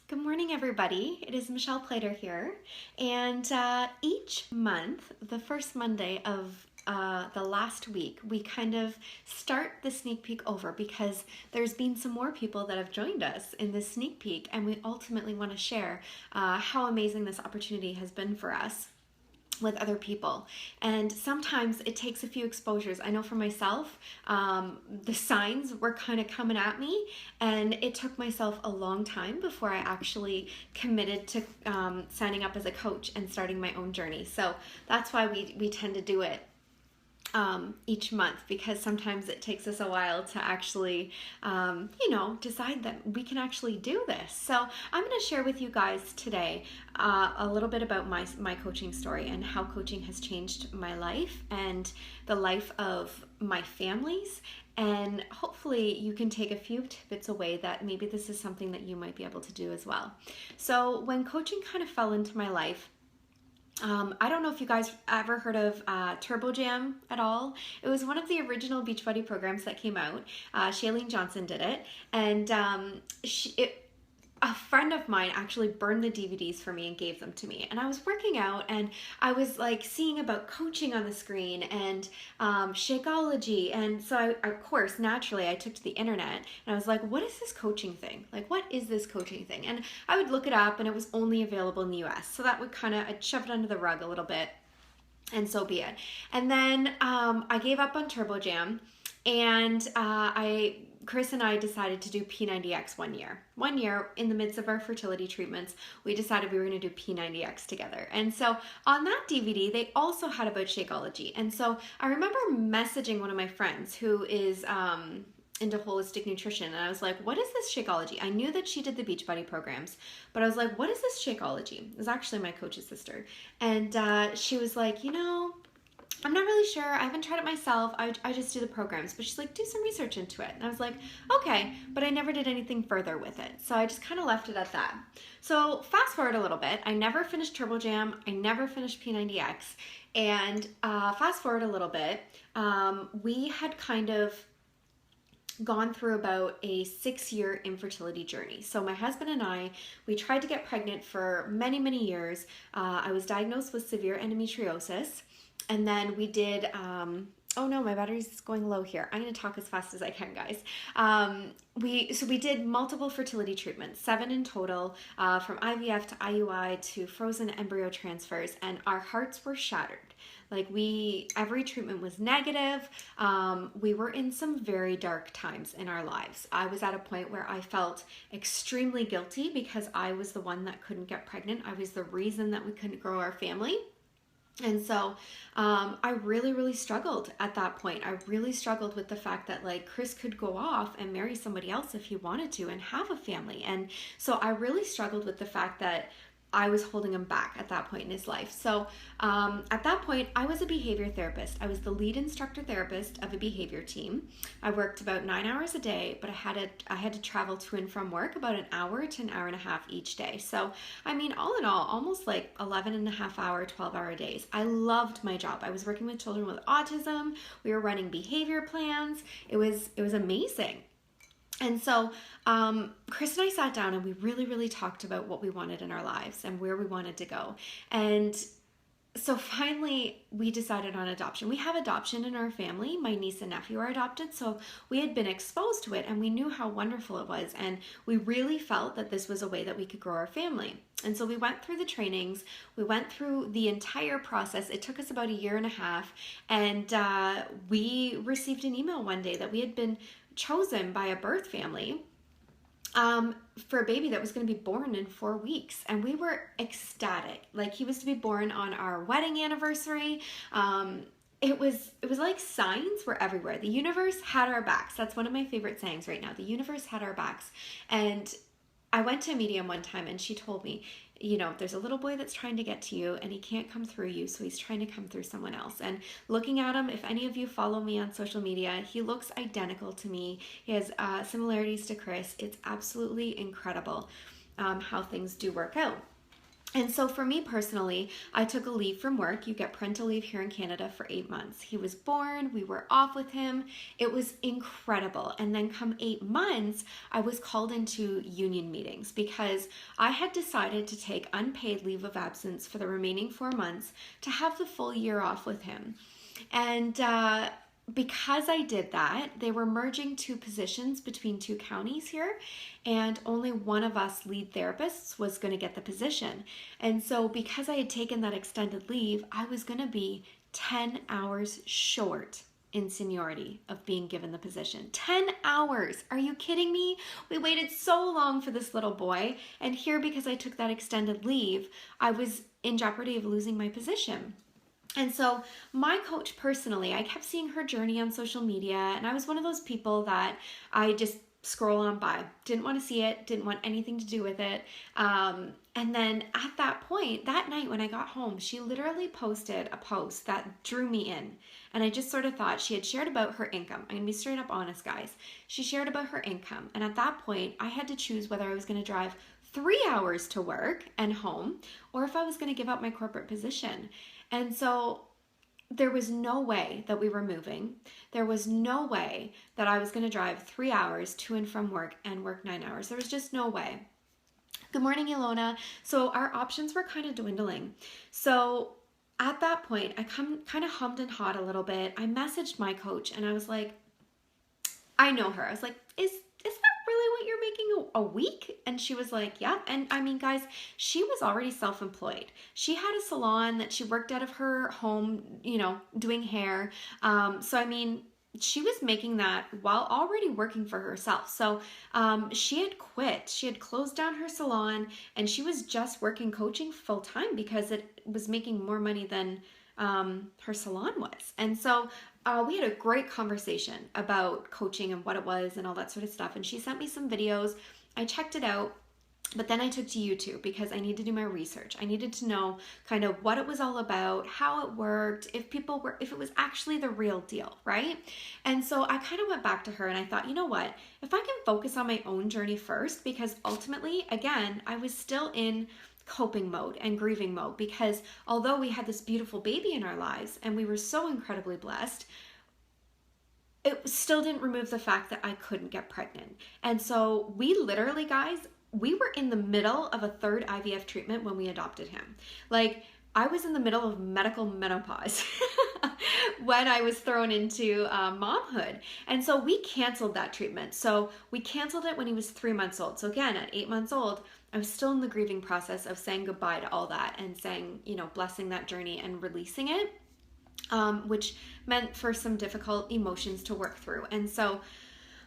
Good morning, everybody. It is Michelle Plater here. And each month, the first Monday of the last week, we kind of start the sneak peek over because there's been some more people that have joined us in this sneak peek, and we ultimately want to share how amazing this opportunity has been for us with other people. And sometimes it takes a few exposures. I know for myself, the signs were kind of coming at me, and it took myself a long time before I actually committed to signing up as a coach and starting my own journey. So that's why we tend to do it each month, because sometimes it takes us a while to actually, decide that we can actually do this. So I'm going to share with you guys today a little bit about my coaching story and how coaching has changed my life and the life of my families. And hopefully you can take a few tidbits away that maybe this is something that you might be able to do as well. So when coaching kind of fell into my life, I don't know if you guys ever heard of Turbo Jam at all. It was one of the original Beachbody programs that came out. Shailene Johnson did it, and a friend of mine actually burned the DVDs for me and gave them to me. And I was working out, and I was like seeing about coaching on the screen and Shakeology. And so of course, naturally, I took to the internet and I was like, what is this coaching thing? Like, what is this coaching thing? And I would look it up, and it was only available in the US. So that would I'd shove it under the rug a little bit, and so be it. And then I gave up on Turbo Jam, and Chris and I decided to do P90X one year. One year, in the midst of our fertility treatments, we decided we were going to do P90X together. And so on that DVD, they also had about Shakeology. And so I remember messaging one of my friends who is into holistic nutrition, and I was like, what is this Shakeology? I knew that she did the Beachbody programs, but I was like, what is this Shakeology? It was actually my coach's sister. And she was like, I'm not really sure. I haven't tried it myself. I just do the programs. But she's like, do some research into it. And I was like, okay, but I never did anything further with it. So I just kind of left it at that. So fast forward a little bit. I never finished Turbo Jam. I never finished P90X. And fast forward a little bit, we had kind of gone through about a 6-year infertility journey. So my husband and I, we tried to get pregnant for many, many years. I was diagnosed with severe endometriosis. And then we did, oh no, my battery's going low here. I'm going to talk as fast as I can, guys. We did multiple fertility treatments, 7 in total, from IVF to IUI to frozen embryo transfers, and our hearts were shattered. Like every treatment was negative. We were in some very dark times in our lives. I was at a point where I felt extremely guilty because I was the one that couldn't get pregnant. I was the reason that we couldn't grow our family. And so I really, really struggled at that point. I really struggled with the fact that Chris could go off and marry somebody else if he wanted to and have a family. And so I really struggled with the fact that I was holding him back at that point in his life. So at that point, I was a behavior therapist. I was the lead instructor therapist of a behavior team. I worked about 9 hours a day, but I had to travel to and from work about an hour to an hour and a half each day. So, I mean, all in all, almost 11 and a half hour, 12-hour days. I loved my job. I was working with children with autism. We were running behavior plans. It was amazing. And so Chris and I sat down and we really, really talked about what we wanted in our lives and where we wanted to go. And so finally we decided on adoption. We have adoption in our family. My niece and nephew are adopted. So we had been exposed to it and we knew how wonderful it was. And we really felt that this was a way that we could grow our family. And so we went through the trainings. We went through the entire process. It took us about 1.5 years. And we received an email one day that we had been chosen by a birth family for a baby that was going to be born in 4 weeks. And we were ecstatic. He was to be born on our wedding anniversary. It was like signs were everywhere. The universe had our backs. That's one of my favorite sayings right now. The universe had our backs. And I went to a medium one time and she told me, there's a little boy that's trying to get to you and he can't come through you, so he's trying to come through someone else. And looking at him, if any of you follow me on social media, he looks identical to me. He has similarities to Chris. It's absolutely incredible how things do work out. And so for me personally, I took a leave from work. You get parental leave here in Canada for 8 months. He was born, we were off with him. It was incredible. And then come 8 months, I was called into union meetings because I had decided to take unpaid leave of absence for the remaining 4 months to have the full year off with him. And because I did that, they were merging two positions between two counties here, and only one of us lead therapists was going to get the position. And so, because I had taken that extended leave, I was going to be 10 hours short in seniority of being given the position. 10 hours. Are you kidding me? We waited so long for this little boy, and here, because I took that extended leave, I was in jeopardy of losing my position. And so my coach personally, I kept seeing her journey on social media, and I was one of those people that I just scroll on by. Didn't want to see it, didn't want anything to do with it. And then at that point, that night when I got home, she literally posted a post that drew me in. And I just sort of thought she had shared about her income. I'm going to be straight up honest, guys. She shared about her income. And at that point, I had to choose whether I was going to drive 3 hours to work and home, or if I was going to give up my corporate position. And so there was no way that we were moving. There was no way that I was going to drive 3 hours to and from work and work 9 hours. There was just no way. Good morning, Ilona. So our options were kind of dwindling. So at that point, I kind of hummed and hawed a little bit. I messaged my coach and I was like, I know her. I was like, is that really what you're making a week? And she was like, yeah. And I mean, guys, she was already self-employed. She had a salon that she worked out of her home, doing hair. So I mean, she was making that while already working for herself. So she had quit. She had closed down her salon and she was just working coaching full time because it was making more money than her salon was. And so we had a great conversation about coaching and what it was and all that sort of stuff. And she sent me some videos. I checked it out. But then I took to YouTube because I needed to do my research. I needed to know kind of what it was all about, how it worked, if it was actually the real deal, right? And so I kind of went back to her and I thought, you know what? If I can focus on my own journey first, because ultimately, again, I was still in coping mode and grieving mode because although we had this beautiful baby in our lives and we were so incredibly blessed, it still didn't remove the fact that I couldn't get pregnant. And so we literally, guys, we were in the middle of a third IVF treatment when we adopted him. Like, I was in the middle of medical menopause when I was thrown into momhood. And so we canceled that treatment. So we canceled it when he was 3 months old. So again, at 8 months old, I was still in the grieving process of saying goodbye to all that and saying, blessing that journey and releasing it, which meant for some difficult emotions to work through. And so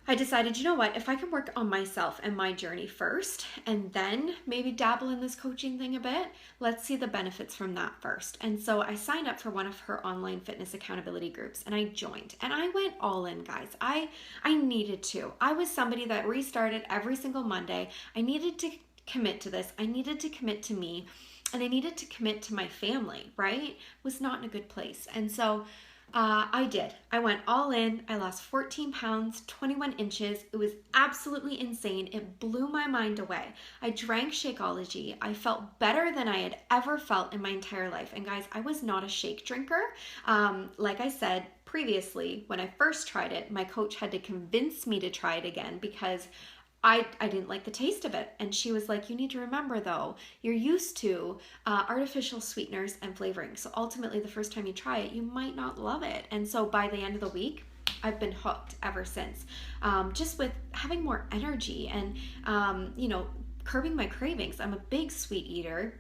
I decided, you know what, if I can work on myself and my journey first, and then maybe dabble in this coaching thing a bit, let's see the benefits from that first. And so I signed up for one of her online fitness accountability groups and I joined and I went all in, guys. I needed to. I was somebody that restarted every single Monday. I needed to commit to this. I needed to commit to me and I needed to commit to my family, right? Was not in a good place. And so I did. I went all in. I lost 14 pounds, 21 inches. It was absolutely insane. It blew my mind away. I drank Shakeology. I felt better than I had ever felt in my entire life. And guys, I was not a shake drinker. Like I said previously, when I first tried it, my coach had to convince me to try it again because I didn't like the taste of it. And she was like, you need to remember though, you're used to artificial sweeteners and flavoring. So ultimately the first time you try it, you might not love it. And so by the end of the week, I've been hooked ever since. Just with having more energy and, curbing my cravings. I'm a big sweet eater.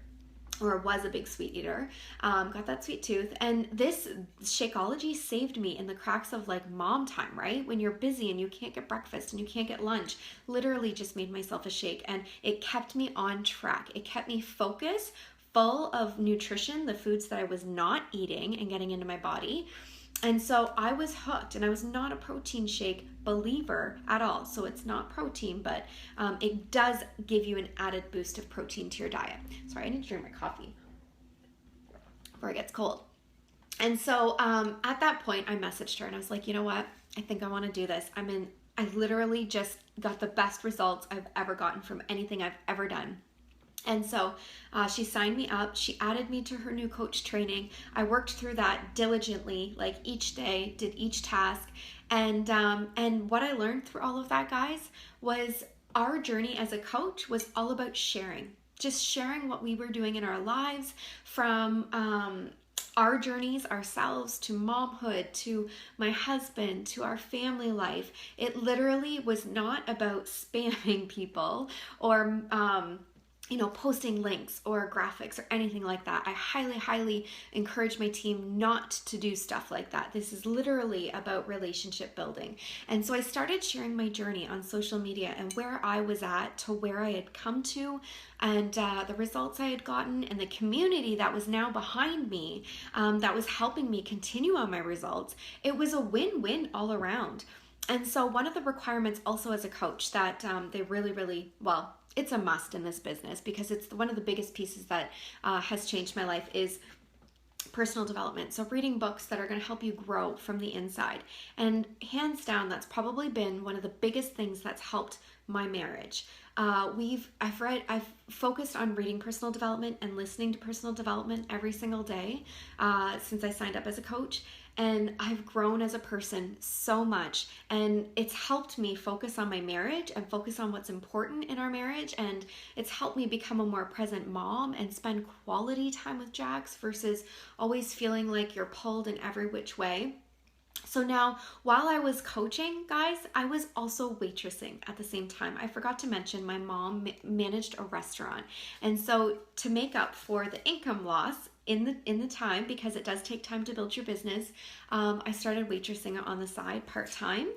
Or was a big sweet eater, got that sweet tooth. And this Shakeology saved me in the cracks of like mom time, right? When you're busy and you can't get breakfast and you can't get lunch, literally just made myself a shake and it kept me on track. It kept me focused, full of nutrition, the foods that I was not eating and getting into my body. And so I was hooked and I was not a protein shake believer at all. So it's not protein, but it does give you an added boost of protein to your diet. Sorry, I need to drink my coffee before it gets cold. And so at that point I messaged her and I was like, you know what? I think I want to do this. I literally just got the best results I've ever gotten from anything I've ever done. And so she signed me up. She added me to her new coach training. I worked through that diligently, like each day, did each task. And what I learned through all of that, guys, was our journey as a coach was all about sharing. Just sharing what we were doing in our lives, from our journeys ourselves to momhood, to my husband, to our family life. It literally was not about spamming people or posting links or graphics or anything like that. I highly, highly encourage my team not to do stuff like that. This is literally about relationship building. And so I started sharing my journey on social media and where I was at to where I had come to, and the results I had gotten, and the community that was now behind me, that was helping me continue on my results. It was a win-win all around. And so one of the requirements also as a coach that they really, really, well, it's a must in this business, because it's one of the biggest pieces that has changed my life, is personal development. So reading books that are going to help you grow from the inside. And hands down, that's probably been one of the biggest things that's helped my marriage. I've focused on reading personal development and listening to personal development every single day since I signed up as a coach. And I've grown as a person so much, and it's helped me focus on my marriage and focus on what's important in our marriage. And it's helped me become a more present mom and spend quality time with Jax versus always feeling like you're pulled in every which way. So now, while I was coaching, guys, I was also waitressing at the same time. I forgot to mention my mom managed a restaurant. And so to make up for the income loss in the time, because it does take time to build your business, I started waitressing on the side part-time,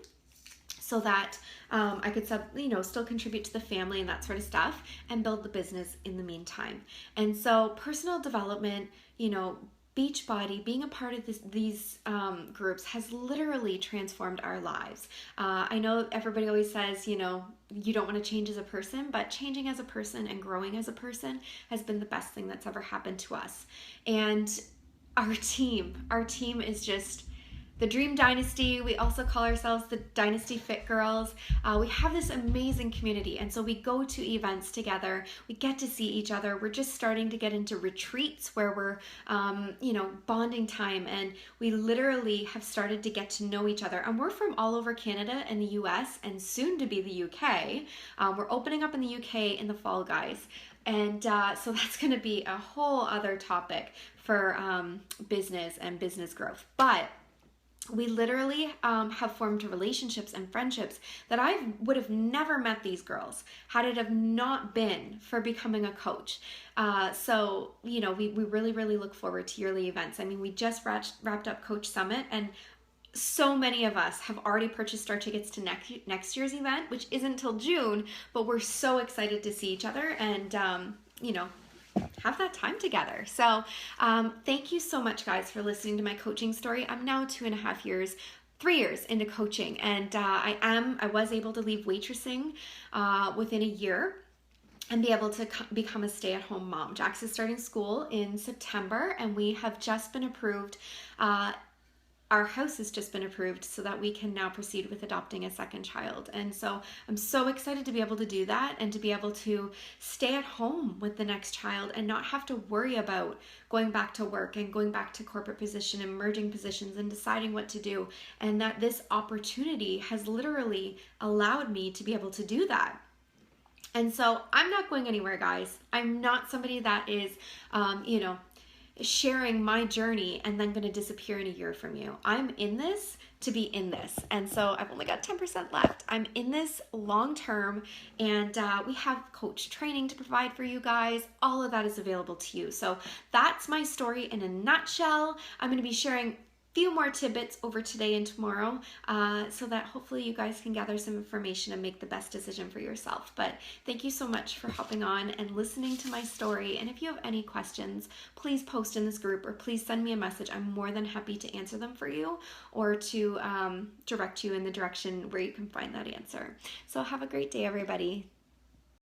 so that I could still contribute to the family and that sort of stuff, and build the business in the meantime. And so personal development, Beachbody, being a part of these groups has literally transformed our lives. I know everybody always says, you don't want to change as a person, but changing as a person and growing as a person has been the best thing that's ever happened to us. And our team is just the Dream Dynasty. We also call ourselves the Dynasty Fit Girls. We have this amazing community, and so we go to events together. We get to see each other. We're just starting to get into retreats where we're, bonding time, and we literally have started to get to know each other. And we're from all over Canada and the US, and soon to be the UK. We're opening up in the UK in the fall, guys. And so that's going to be a whole other topic for business and business growth. But we literally have formed relationships and friendships that I would have never met these girls had it have not been for becoming a coach. So we really, really look forward to yearly events. I mean, we just wrapped up Coach Summit, and so many of us have already purchased our tickets to next year's event, which isn't till June, but we're so excited to see each other and, have that time together. So thank you so much, guys, for listening to my coaching story. I'm now 3 years into coaching, and I was able to leave waitressing within a year and be able to become a stay-at-home mom. Jax is starting school in September, and we have just been approved. Our house has just been approved so that we can now proceed with adopting a second child. And so I'm so excited to be able to do that and to be able to stay at home with the next child and not have to worry about going back to work and going back to corporate position and merging positions and deciding what to do. And that this opportunity has literally allowed me to be able to do that. And so I'm not going anywhere, guys. I'm not somebody that is, sharing my journey and then going to disappear in a year from you. I'm in this to be in this. And so I've only got 10% left. I'm in this long term, and we have coach training to provide for you guys. All of that is available to you. So that's my story in a nutshell. I'm going to be sharing few more tidbits over today and tomorrow so that hopefully you guys can gather some information and make the best decision for yourself. But thank you so much for hopping on and listening to my story. And if you have any questions, please post in this group or please send me a message. I'm more than happy to answer them for you or to direct you in the direction where you can find that answer. So have a great day, everybody.